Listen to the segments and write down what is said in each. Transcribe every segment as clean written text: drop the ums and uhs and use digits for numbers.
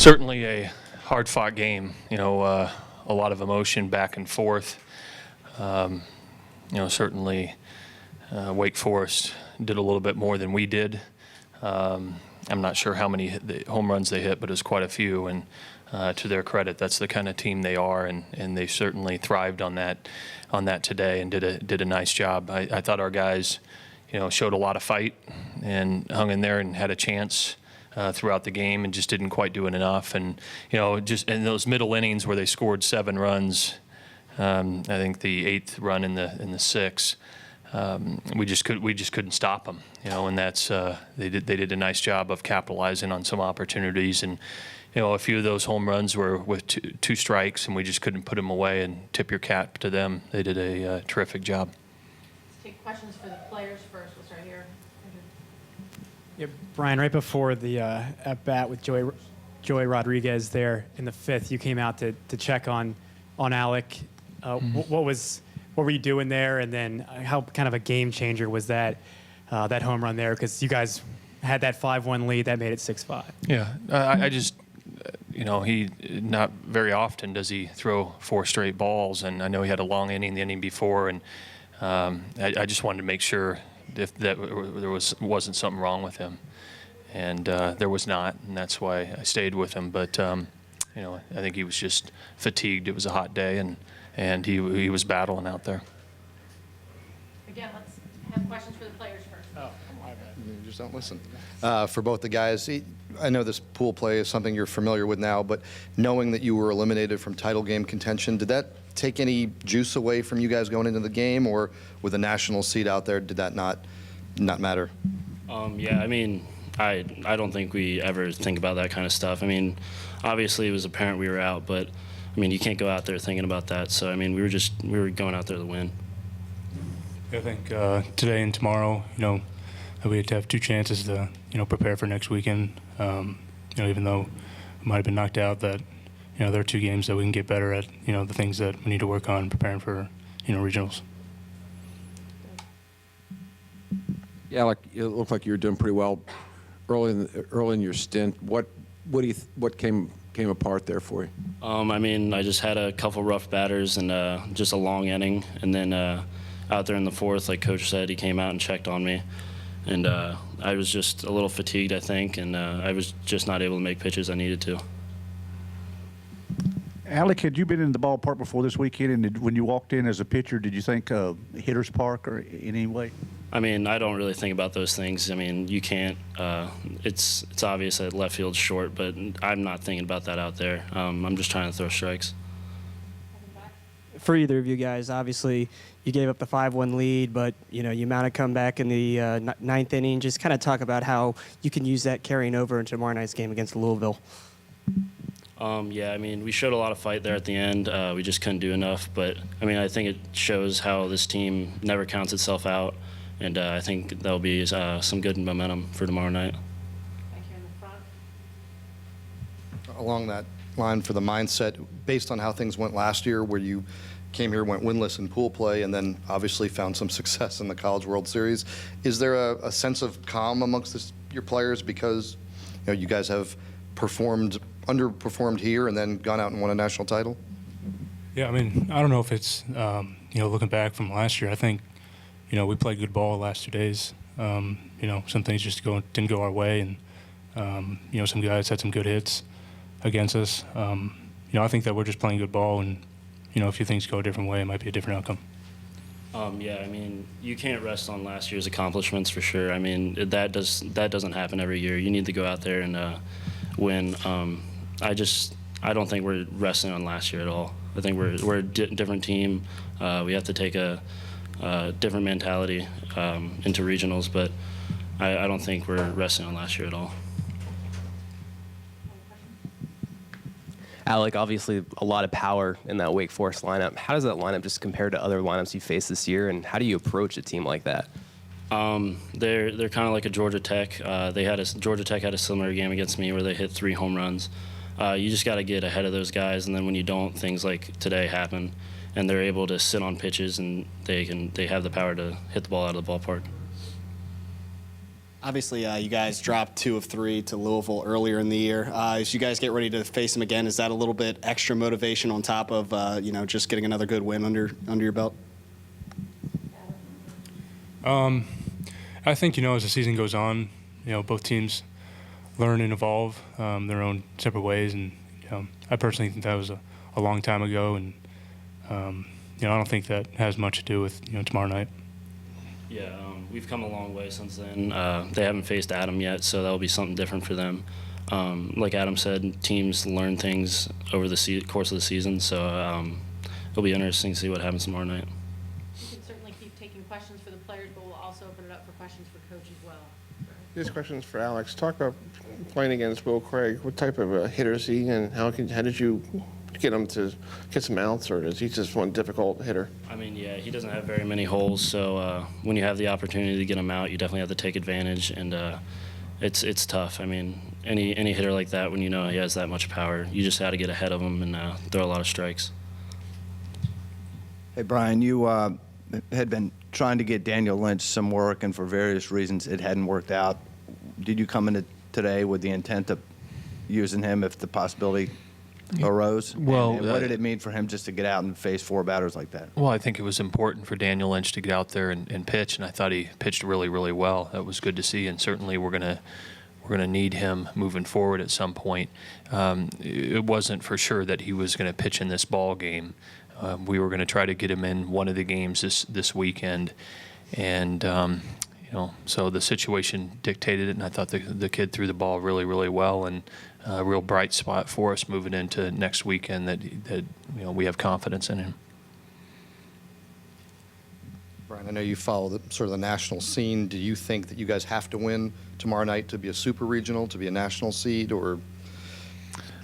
Certainly a hard-fought game. A lot of emotion back and forth. Certainly Wake Forest did a little bit more than we did. I'm not sure how many home runs they hit, but it was quite a few. And to their credit, that's the kind of team they are, and they certainly thrived on that today and did a nice job. I thought our guys, showed a lot of fight and hung in there and had a chance throughout the game and just didn't quite do it enough. And just in those middle innings where they scored 7 runs, I think the 8th run in the 6th. We just couldn't stop them, and that's they did a nice job of capitalizing on some opportunities, and a few of those home runs were with two strikes, and we just couldn't put them away. And tip your cap to them; they did a terrific job. Let's take questions for the players first. We'll start here. Yeah, Brian, right before the at bat with Joey Rodriguez there in the 5th, you came out to check on Alec. What were you doing there, and then how kind of a game changer was that home run there? Because you guys had that 5-1 lead that made it 6-5. Yeah, I just, he not very often does he throw 4 straight balls, and I know he had a long inning the inning before, and I just wanted to make sure if that there wasn't something wrong with him, and there was not, and that's why I stayed with him. But I think he was just fatigued. It was a hot day, and he was battling out there. Again, let's have questions for the players first. Oh, my bad. You just don't listen. For both the guys, I know this pool play is something you're familiar with now, but knowing that you were eliminated from title game contention, did that take any juice away from you guys going into the game, or with a national seed out there, did that not matter? Yeah, I mean, I don't think we ever think about that kind of stuff. I mean, obviously it was apparent we were out, but I mean, you can't go out there thinking about that. So, I mean, we were going out there to win. I think today and tomorrow, we had to have 2 chances to, prepare for next weekend. Even though we might have been knocked out, that, there are 2 games that we can get better at, the things that we need to work on preparing for, regionals. Yeah, it looked like you were doing pretty well early in your stint. What came apart there for you? I mean, I just had a couple rough batters and just a long inning, and then out there in the 4th, like Coach said, he came out and checked on me, and I was just a little fatigued, I think, and I was just not able to make pitches I needed to. Alec, had you been in the ballpark before this weekend, and when you walked in as a pitcher, did you think hitter's park or in any way? I mean, I don't really think about those things. I mean, you can't. It's obvious that left field's short, but I'm not thinking about that out there. I'm just trying to throw strikes. For either of you guys, obviously, you gave up the 5-1 lead, but you mount a comeback in the 9th inning. Just kind of talk about how you can use that carrying over into tomorrow night's game against Louisville. Yeah, I mean, we showed a lot of fight there at the end. We just couldn't do enough, but I mean, I think it shows how this team never counts itself out. And I think there'll be some good momentum for tomorrow night. Thank you in the front. Along that line, for the mindset, based on how things went last year, where you came here, went winless in pool play, and then obviously found some success in the College World Series, is there a sense of calm amongst your players because you guys have underperformed here and then gone out and won a national title? Yeah, I mean, I don't know if it's looking back from last year, I think we played good ball the last 2 days. Some things just didn't go our way, and some guys had some good hits against us. I think that we're just playing good ball, and a few things go a different way, it might be a different outcome. Yeah, I mean, you can't rest on last year's accomplishments for sure. I mean, that doesn't happen every year. You need to go out there and win. I don't think we're resting on last year at all. I think we're a different team. We have to take a different mentality into regionals, but I don't think we're resting on last year at all. Alec, obviously a lot of power in that Wake Forest lineup. How does that lineup just compare to other lineups you faced this year, and how do you approach a team like that? They're kind of like a Georgia Tech. Georgia Tech had a similar game against me where they hit 3 home runs. You just got to get ahead of those guys, and then when you don't, things like today happen, and they're able to sit on pitches, and they have the power to hit the ball out of the ballpark. Obviously, you guys dropped 2 of 3 to Louisville earlier in the year. As you guys get ready to face them again, is that a little bit extra motivation on top of just getting another good win under your belt? I think, as the season goes on, both teams learn and evolve their own separate ways. And, I personally think that was a long time ago. And, I don't think that has much to do with, tomorrow night. Yeah, we've come a long way since then. They haven't faced Adam yet, so that'll be something different for them. Like Adam said, teams learn things over the course of the season, so it'll be interesting to see what happens tomorrow night. You can certainly keep taking questions for the players, but we'll also open it up for questions for Coach as well. This question is for Alex. Talk about playing against Will Craig. What type of a hitter is he, and how did you get him to get some outs, or is he just one difficult hitter? I mean, yeah, he doesn't have very many holes, so when you have the opportunity to get him out, you definitely have to take advantage, and it's tough. I mean, any hitter like that, when you know he has that much power, you just got to get ahead of him and throw a lot of strikes. Hey, Brian, you had been trying to get Daniel Lynch some work, and for various reasons it hadn't worked out. Did you come into today with the intent of using him if the possibility arose? Well, and what did it mean for him just to get out and face 4 batters like that? Well, I think it was important for Daniel Lynch to get out there and pitch, and I thought he pitched really, really well. That was good to see, and certainly we're gonna need him moving forward at some point. It wasn't for sure that he was going to pitch in this ball game. We were going to try to get him in one of the games this weekend, and so the situation dictated it. And I thought the kid threw the ball really, really well, and a real bright spot for us moving into next weekend. That we have confidence in him. Brian, I know you follow sort of the national scene. Do you think that you guys have to win tomorrow night to be a super regional, to be a national seed, or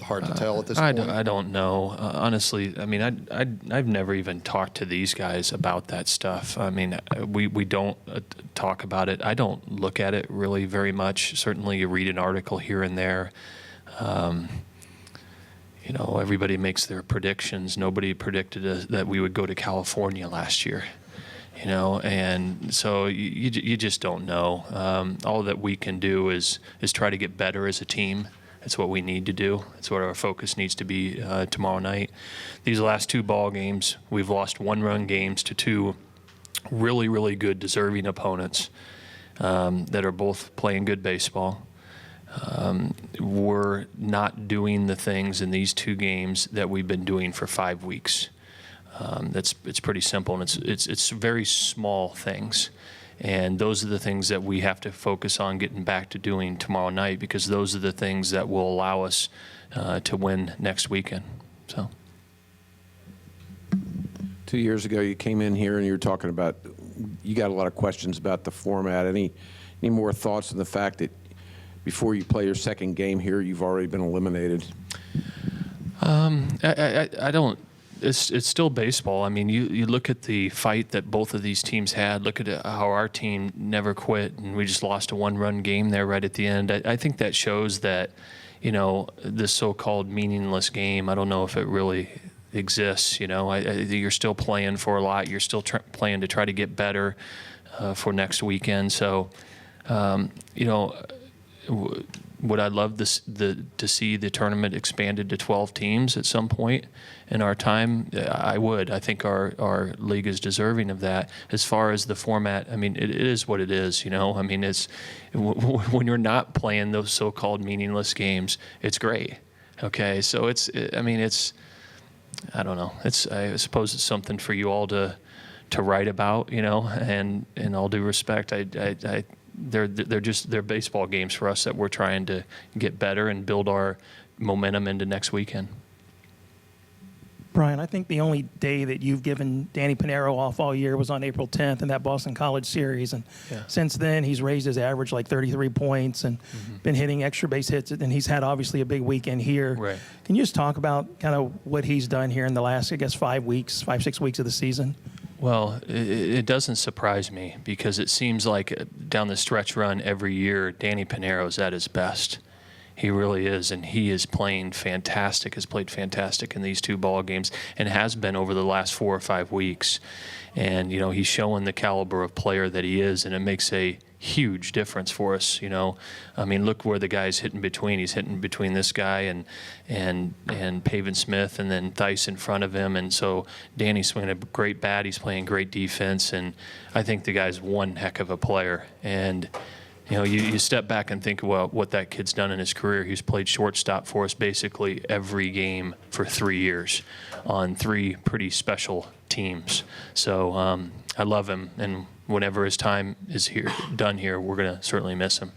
hard to tell at this point? I don't know. Honestly, I mean, I've never even talked to these guys about that stuff. I mean, we don't talk about it. I don't look at it really very much. Certainly, you read an article here and there. Everybody makes their predictions. Nobody predicted that we would go to California last year. And so you just don't know. All that we can do is try to get better as a team. That's what we need to do. That's what our focus needs to be tomorrow night. These last 2 ball games, we've lost 1-run games to 2 really, really good, deserving opponents that are both playing good baseball. We're not doing the things in these 2 games that we've been doing for 5 weeks. It's pretty simple, and it's very small things. And those are the things that we have to focus on getting back to doing tomorrow night, because those are the things that will allow us to win next weekend. So, 2 years ago, you came in here and you were talking about, you got a lot of questions about the format. Any more thoughts on the fact that before you play your second game here, you've already been eliminated? I don't. It's still baseball. I mean, you look at the fight that both of these teams had. Look at how our team never quit, and we just lost a 1-run game there right at the end. I think that shows that, this so-called meaningless game, I don't know if it really exists. You're still playing for a lot. You're still playing to try to get better for next weekend. So, would I love to see the tournament expanded to 12 teams at some point in our time? I would. I think our league is deserving of that. As far as the format, I mean, it is what it is. I mean, it's when you're not playing those so-called meaningless games, it's great. Okay, so I don't know. I suppose it's something for you all to write about. And in all due respect, they're baseball games for us that we're trying to get better and build our momentum into next weekend. Brian, I think the only day that you've given Danny Pinero off all year was on April 10th in that Boston College series. And since then, he's raised his average like 33 points and been hitting extra base hits. And he's had obviously a big weekend here. Right. Can you just talk about kind of what he's done here in the last, 5 weeks, 5-6 weeks of the season? Well, it doesn't surprise me, because it seems like down the stretch run every year, Danny Pinero's at his best. He really is, and he is playing fantastic, has played fantastic in these 2 ball games, and has been over the last 4 or 5 weeks. And, he's showing the caliber of player that he is, and it makes a huge difference for us. You know, I mean, look where the guy's hitting between. He's hitting between this guy and Pavin Smith, and then Theis in front of him. And so Danny's swinging a great bat. He's playing great defense, and I think the guy's one heck of a player. And you know, you step back and think about what that kid's done in his career. He's played shortstop for us basically every game for 3 years on 3 pretty special teams. So I love him, and whenever his time is done here, we're going to certainly miss him.